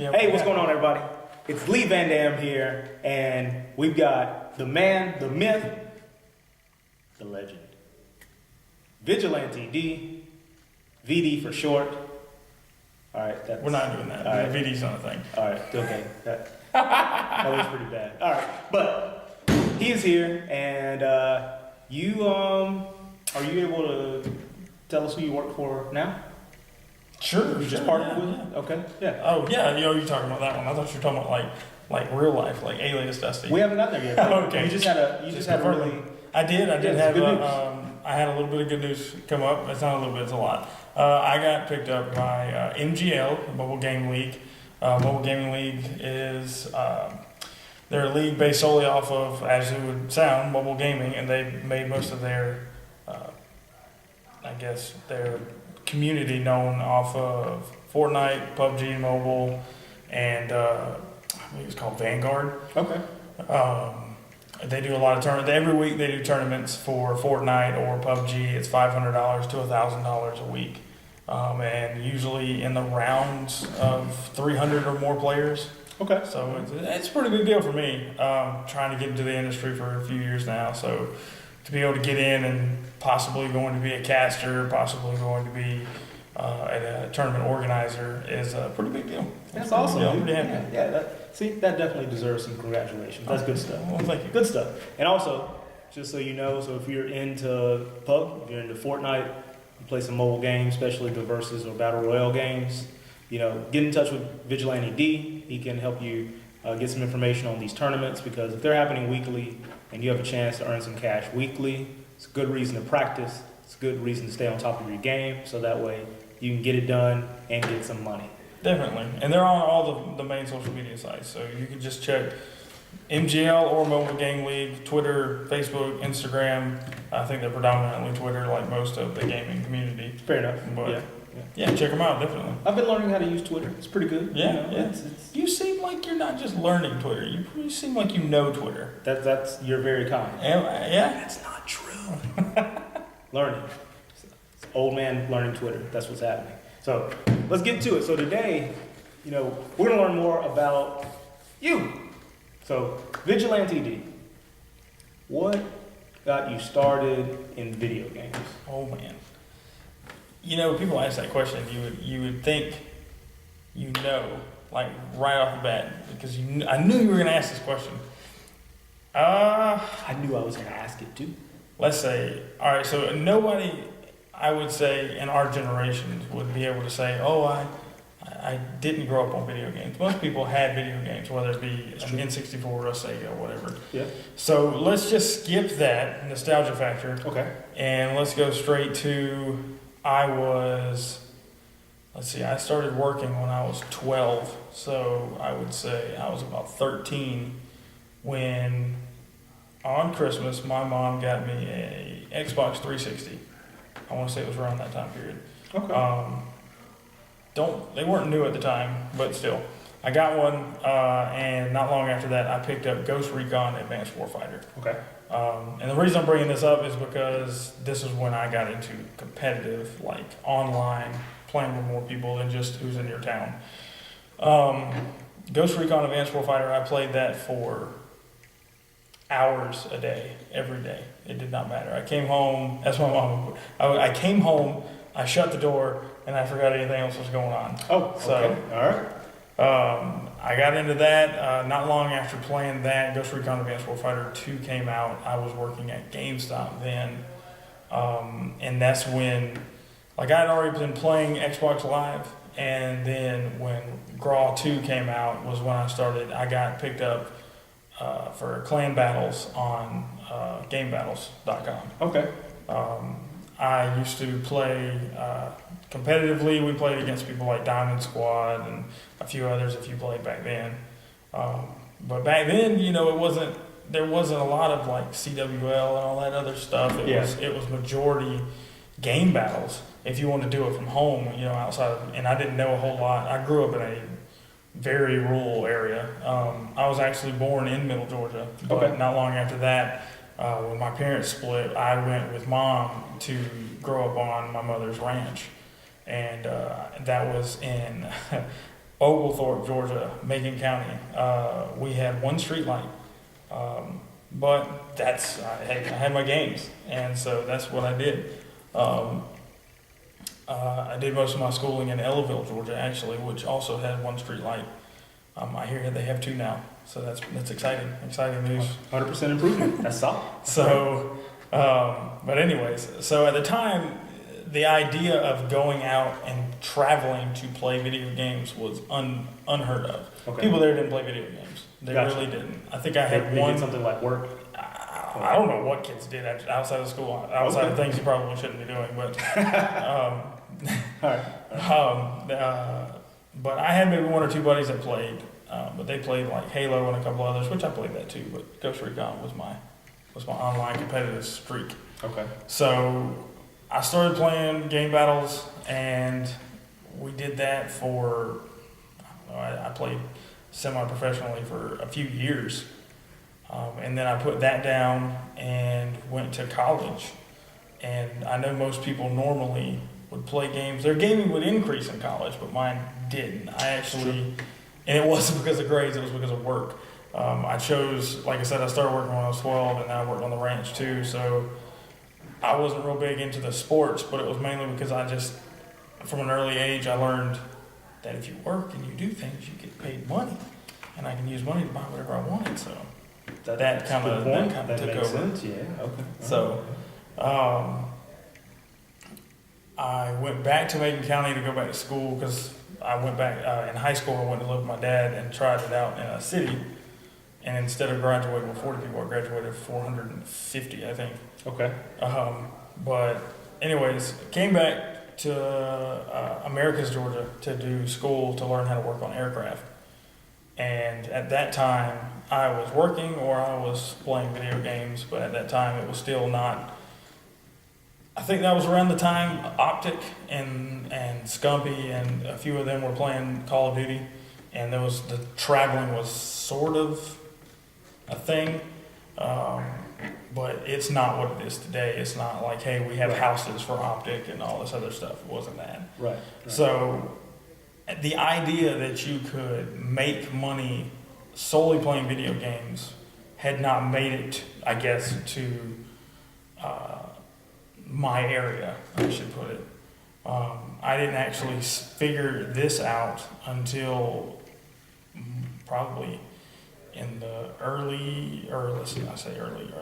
Yeah, Hey, what's going on, everybody? It's LeeVanDam here, and we've got the man, the myth, the legend, Vigilante D, VD for short. All right, that's, we're not doing that. All right. VD's not a thing. All right, okay, that was pretty bad. All right, but he is here, and are you able to tell us who you work for now? Sure. You just partnered with it? Okay, yeah. Oh yeah, you're talking about that one. I thought you were talking about like real life, like Alias Dusty. We haven't gotten there yet. Okay. You just had a really. I did Yeah, have good news. I had a little bit of good news come up. It's not a little bit, it's a lot. I got picked up by MGL, Mobile Gaming League. Mobile Gaming League is they're a league based solely off of, as it would sound, mobile gaming, and they made most of their, I guess, their community known off of Fortnite, PUBG Mobile, and I think it's called Vanguard. Okay. They do a lot of tournaments. Every week they do tournaments for Fortnite or PUBG. It's $500 to $1,000 a week. And usually in the rounds of 300 or more players. Okay. So it's a pretty big deal for me. Trying to get into the industry for a few years now. So to be able to get in and possibly going to be a caster, possibly going to be a tournament organizer is a pretty big deal. That's awesome. I'm pretty happy. Yeah, that definitely deserves some congratulations. That's good stuff. Well, thank you. Good stuff. And also, just so you know, so if you're into PUBG, if you're into Fortnite, you play some mobile games, especially the versus or battle royale games, get in touch with Vigilante D. He can help you get some information on these tournaments, because if they're happening weekly and you have a chance to earn some cash weekly, it's a good reason to practice. It's a good reason to stay on top of your game, so that way you can get it done and get some money. Definitely. And they're on all the main social media sites. So you can just check MGL or Mobile Game League, Twitter, Facebook, Instagram. I think they're predominantly Twitter, like most of the gaming community. Fair enough. But yeah, check them out, definitely. I've been learning how to use Twitter. It's pretty good. Yeah, You seem like you're not just learning Twitter. You seem like you know Twitter. That's you're very kind. Yeah? That's not true. Learning. It's old man learning Twitter. That's what's happening. So let's get to it. So today, we're going to learn more about you. So Vigilante D, what got you started in video games? Oh man. People ask that question, you would think like right off the bat, because I knew you were going to ask this question. I knew I was going to ask it too. Let's say, all right, so nobody, I would say, in our generation would be able to say, oh, I didn't grow up on video games. Most people had video games, whether it be an N64 or a Sega or whatever. Yeah. So let's just skip that nostalgia factor. Okay. And let's go straight to, I started working when I was 12. So I would say I was about 13 when, on Christmas, my mom got me a Xbox 360. I want to say it was around that time period. Okay. They weren't new at the time, but still. I got one, and not long after that, I picked up Ghost Recon Advanced Warfighter. Okay. And the reason I'm bringing this up is because this is when I got into competitive, like online, playing with more people than just who's in your town. Ghost Recon Advanced Warfighter, I played that for hours a day, every day. It did not matter. I came home, that's my mom. I came home, I shut the door, and I forgot anything else was going on. Oh, so, okay. All right. I got into that. Not long after playing that, Ghost Recon Advanced Warfighter 2 came out. I was working at GameStop then. And that's when, I'd already been playing Xbox Live. And then when Graw 2 came out was when I got picked up for clan battles on GameBattles.com. Okay. I used to play competitively. We played against people like Diamond Squad and a few others if you played back then. But back then, there wasn't a lot of like CWL and all that other stuff. It was majority game battles if you wanted to do it from home, outside of, and I didn't know a whole lot. I grew up in a very rural area. I was actually born in Middle Georgia, but not long after that, when my parents split, I went with mom to grow up on my mother's ranch. And that was in Oglethorpe, Georgia, Macon County. We had one street light. But I had my games, and so that's what I did. I did most of my schooling in Ellaville, Georgia, actually, which also had one street light. I hear they have two now, so that's exciting news. 100% improvement. That's solid. So, but anyways, so at the time, the idea of going out and traveling to play video games was unheard of. Okay. People there didn't play video games. They Gotcha. really didn't. I think I had They one. did something like work. I don't know what kids did outside of school, outside of things you probably shouldn't be doing, but All right. but I had maybe one or two buddies that played, but they played like Halo and a couple others, which I played that too. But Ghost Recon was my online competitive streak. Okay. So I started playing game battles, and we did that for I played semi-professionally for a few years. And then I put that down and went to college. And I know most people normally would play games. Their gaming would increase in college, but mine didn't. And it wasn't because of grades, it was because of work. I chose, like I said, I started working when I was 12, and I worked on the ranch too. So I wasn't real big into the sports, but it was mainly because from an early age, I learned that if you work and you do things, you get paid money. And I can use money to buy whatever I wanted, so. That kind of took over. Sense. Yeah. Okay. So, I went back to Macon County to go back to school because I went back in high school. I went to live with my dad and tried it out in a city. And instead of graduating with 40 people, I graduated with 450, I think. Okay. But anyways, came back to Americus, Georgia, to do school to learn how to work on aircraft. And at that time, I was working or I was playing video games, but at that time it was still not. I think that was around the time Optic and Scumpy and a few of them were playing Call of Duty, and the traveling was sort of a thing, but it's not what it is today. It's not like, hey, we have houses for Optic and all this other stuff. It wasn't that. Right. So the idea that you could make money solely playing video games had not made it, I guess, to my area, I should put it. I didn't actually figure this out until probably in the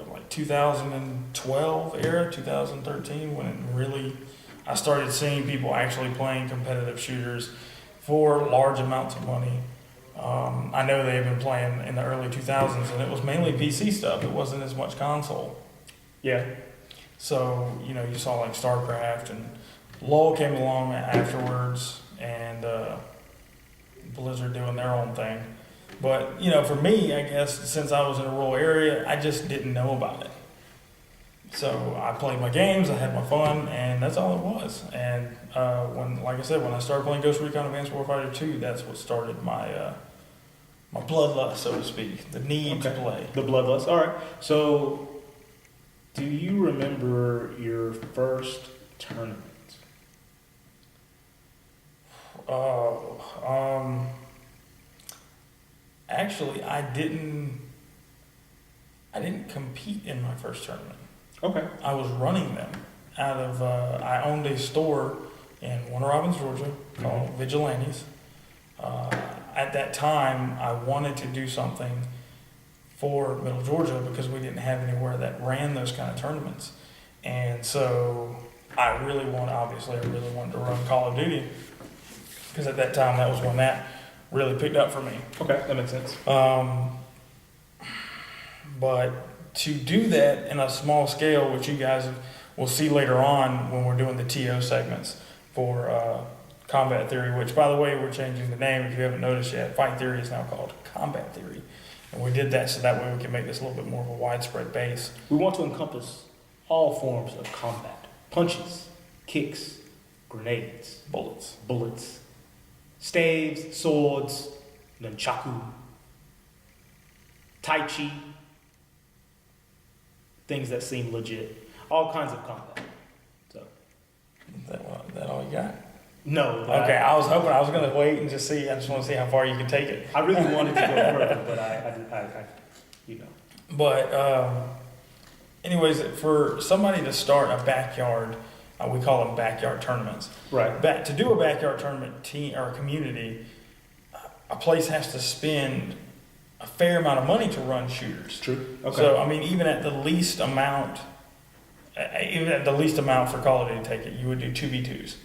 like 2012 era, 2013, when I started seeing people actually playing competitive shooters for large amounts of money. I know they've been playing in the early 2000s, and it was mainly PC stuff. It wasn't as much console. Yeah. So, you saw like StarCraft, and LoL came along afterwards, and Blizzard doing their own thing. But, for me, I guess, since I was in a rural area, I just didn't know about it. So I played my games, I had my fun, and that's all it was. And when I started playing Ghost Recon Advanced Warfighter 2, that's what started my my bloodlust, so to speak, the need to play. The bloodlust. All right. So, do you remember your first tournament? Actually, I didn't compete in my first tournament. Okay. I was running them out of, I owned a store in Warner Robins, Georgia called Vigilantes. At that time, I wanted to do something for Middle Georgia because we didn't have anywhere that ran those kind of tournaments. And so I really wanted to run Call of Duty because at that time, that was when that really picked up for me. Okay, that makes sense. But to do that in a small scale, which you guys will see later on when we're doing the TO segments for Combat Theory, which, by the way, we're changing the name if you haven't noticed yet. Fight Theory is now called Combat Theory. And we did that so that way we can make this a little bit more of a widespread base. We want to encompass all forms of combat. Punches, kicks, grenades, bullets, staves, swords, nunchaku, tai chi, things that seem legit. All kinds of combat. So, Is that all you got? No. But Okay, I was hoping I was going to wait and just see. I just want to see how far you can take it. I really wanted to go further, but I you know. But anyways, for somebody to start a backyard, we call them backyard tournaments. Right. To do a backyard tournament team or a community, a place has to spend a fair amount of money to run shooters. True. Okay. So I mean, even at the least amount for Call of Duty ticket, you would do 2v2s.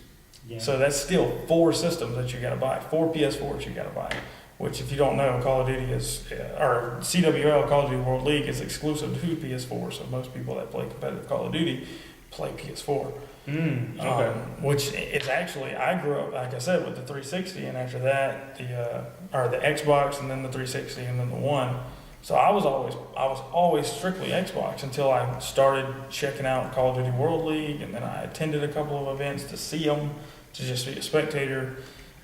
Yeah. So that's still 4 systems that you got to buy, 4 PS4s you got to buy. Which, if you don't know, Call of Duty is, or CWL, Call of Duty World League, is exclusive to PS4. So most people that play competitive Call of Duty play PS4. Okay. Which is actually, I grew up, like I said, with the 360, and after that, the Xbox, and then the 360, and then the One. So I was always strictly Xbox until I started checking out Call of Duty World League, and then I attended a couple of events to see them, to just be a spectator.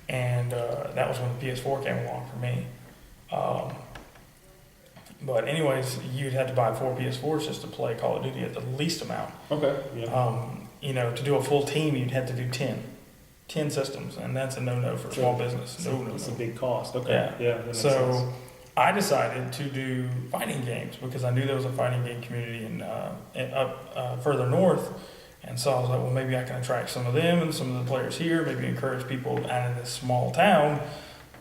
And that was when the PS4 came along for me. But anyways, you'd have to buy 4 PS4s just to play Call of Duty at the least amount. Okay. Yeah. To do a full team, you'd have to do 10 systems, and that's a no-no for small business. It's a big cost. Okay. Yeah. Yeah. That makes So sense. I decided to do fighting games because I knew there was a fighting game community up further north. And so I was like, well, maybe I can attract some of them and some of the players here, maybe encourage people out of this small town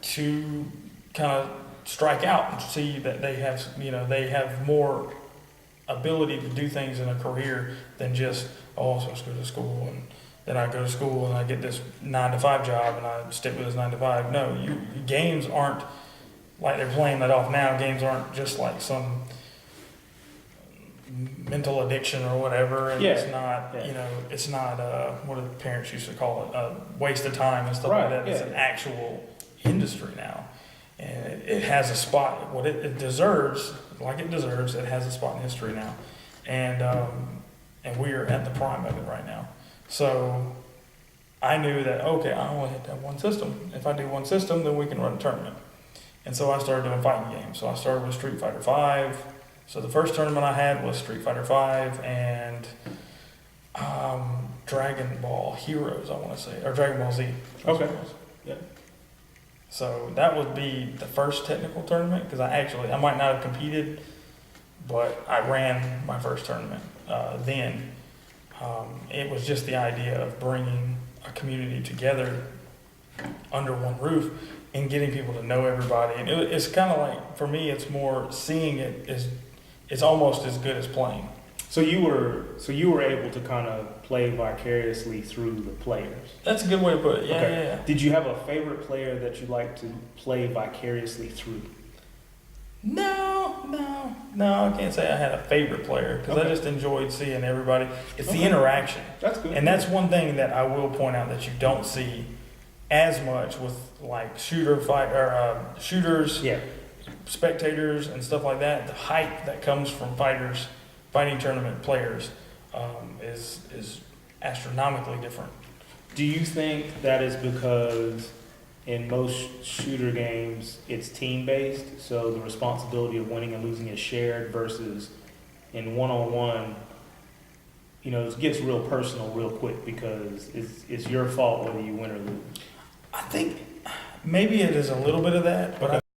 to kind of strike out and see that they have more ability to do things in a career than just, oh, I'm supposed to go to school and then I go to school and I get this 9-to-5 job and I stick with this 9-to-5. No, games aren't like they're playing that off now. Games aren't just like some mental addiction or whatever, and it's not, it's not what do the parents used to call it, a waste of time and stuff like that. It's an actual industry now, and it has a spot, what it deserves, like it deserves. It has a spot in history now, and we are at the prime of it right now. So I knew that, okay, I only have to have one system. If I do one system, then we can run a tournament. And so I started doing fighting games. So I started with Street Fighter V. So the first tournament I had was Street Fighter V and Dragon Ball Heroes, I want to say, or Dragon Ball Z. Okay. Yeah. So that would be the first technical tournament because I might not have competed, but I ran my first tournament then. It was just the idea of bringing a community together under one roof and getting people to know everybody. And it's kind of like, for me, it's more seeing it is almost as good as playing. So you were able to kind of play vicariously through the players. That's a good way to put it. Yeah, Okay. yeah. Did you have a favorite player that you like to play vicariously through? No, I can't say I had a favorite player because I just enjoyed seeing everybody. It's the interaction. That's good. And that's one thing that I will point out that you don't see as much with like shooters, spectators, and stuff like that. The hype that comes from fighting tournament players, is astronomically different. Do you think that is because in most shooter games it's team-based, so the responsibility of winning and losing is shared, versus in one-on-one, it gets real personal real quick because it's your fault whether you win or lose? I think maybe it is a little bit of that, but Okay.